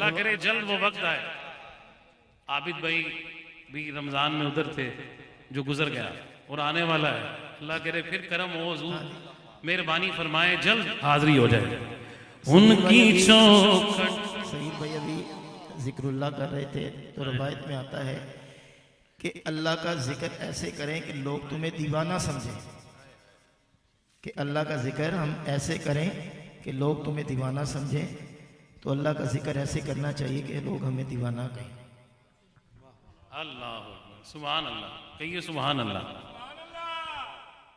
اللہ کرے جلد وہ وقت آئے. عابد بھائی بھی رمضان میں ادھر تھے جو گزر گیا اور آنے والا ہے. اللہ کرے پھر کرم ہو حضور مہربانی فرمائے جلد حاضری ہو جائے. ان کی چوکھٹ. سعید بھائی ابھی ذکر اللہ کر رہے تھے تو روایت میں آتا ہے کہ اللہ کا ذکر ایسے کریں کہ لوگ تمہیں دیوانہ سمجھیں. کہ اللہ کا ذکر ہم ایسے کریں کہ لوگ تمہیں دیوانہ سمجھیں. تو اللہ کا ذکر ایسے کرنا چاہیے کہ لوگ ہمیں دیوانہ کہیں. اللہ سبحان اللہ کہیے سبحان اللہ.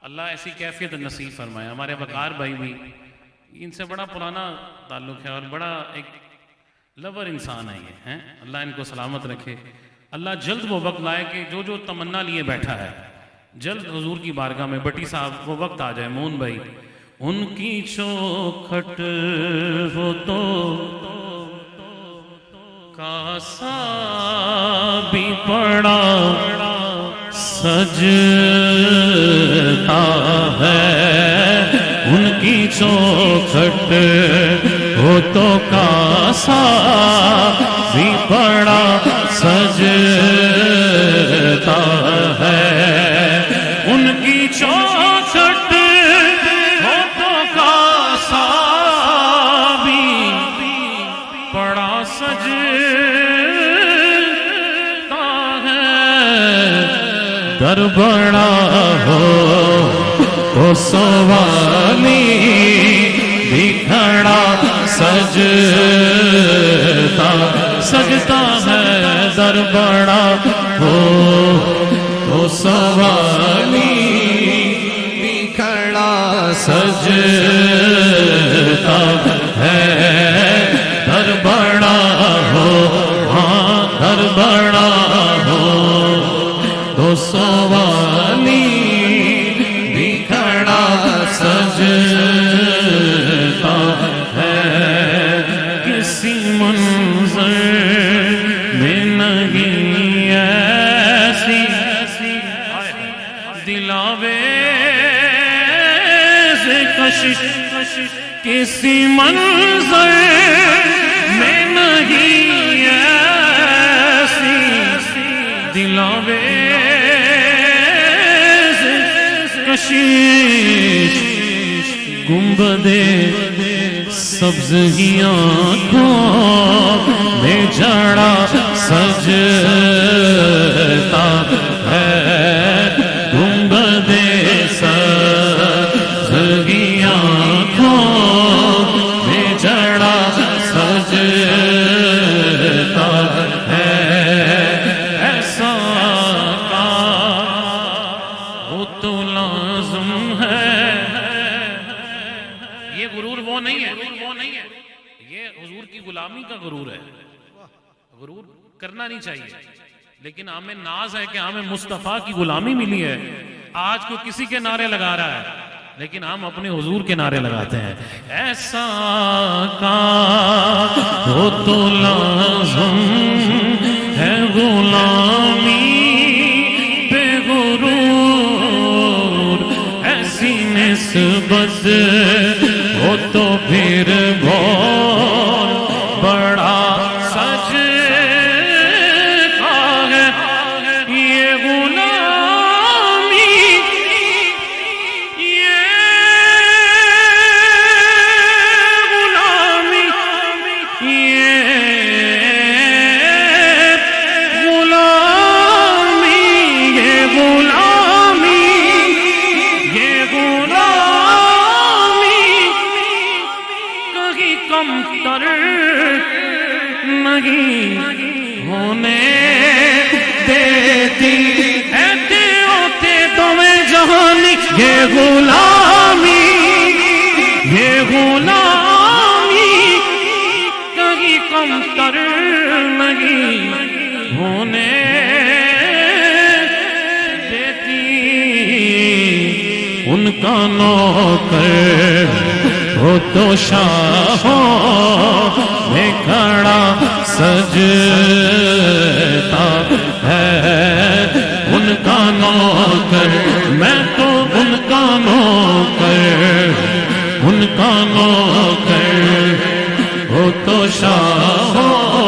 اللہ ایسی کیفیت نصیب فرمائے. ہمارے وقار بھائی بھی ان سے بڑا پرانا تعلق ہے اور بڑا ایک لور انسان ہے یہ ہیں. اللہ ان کو سلامت رکھے. اللہ جلد وہ وقت لائے کہ جو جو تمنا لیے بیٹھا ہے جلد حضور کی بارگاہ میں. بٹی صاحب وہ وقت آ جائے. مون بھائی ان کی چوکھٹ ہو تو کاسا بھی پڑا سجتا ہے. ان کی چوکھٹ ہو تو کاسا بھی پڑا سجتا ہے. ان کی چوکھٹ ہو تو کاسا بھی پڑا سجتا ہے. در بڑا ہو تو سوالی بھی کھڑا سجتا ہے. در بڑا ہو تو سوالی بھی کھڑا سجتا ہے. در بڑا ہو ہاں در بڑا ہو تو سوالی بھی کھڑا سجتا ہے. کسی منظر میں نہیں ایسی دلاویز کشش. کسی منظر میں نہیں ایسی دلاویز کشش. گنبد سبز کی آنکھوں میں جڑا سجتا ہے. گنبد سبز کی آنکھوں میں جڑا سجتا ہے. ایسا کا وہ تو لازم ہے. یہ غرور وہ نہیں ہے یہ حضور کی غلامی کا غرور ہے. غرور کرنا نہیں چاہیے لیکن ہمیں ناز ہے کہ ہمیں مصطفیٰ کی غلامی ملی ہے. آج کو کسی کے نعرے لگا رہا ہے لیکن ہم اپنے حضور کے نعرے لگاتے ہیں. ایسا کا وہ تو لازم ہے غلامی بے غرور. ایسی نسبت وہ تو پھر بہت بڑا سجتا ہے. یہ غلامی کم تر نہیں ہونے دیتی ایتے ہوتے تمہیں جہانی. یہ غلامی کہیں کم تر نہیں ہونے دیتی. ان کا نوکر وہ تو شاہوں میں کھڑا سجتا ہے. ان کا نوکر میں تو ان کا نوکر وہ تو شاہوں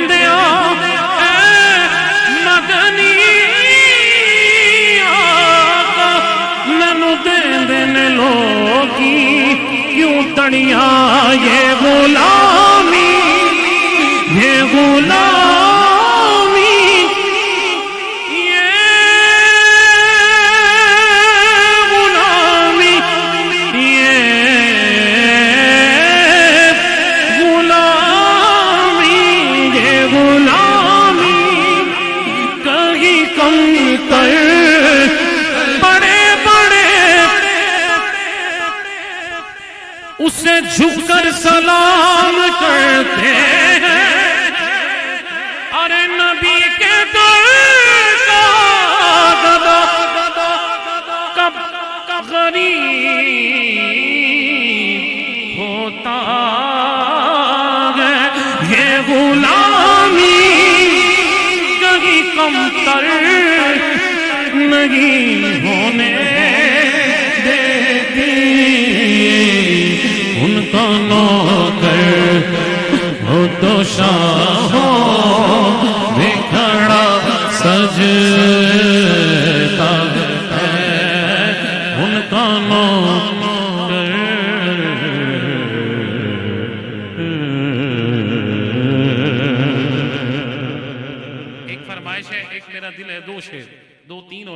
بندیا اے مدنی آقا مینو دے دینے لوگی کیوں تڑیاں یہ غلامی یہ غلامی اسے جھک کر سلام کرتے ہیں ارے نبی کے در کا کب غریب ہوتا ہے یہ غلامی کہیں کم تر نہیں ہونے ان کا نوکر ہو تو شاہوں میں کھڑا سجتا ہے ان کا نوکر ایک فرمائش ہے ایک میرا دل ہے دو شعر دو تین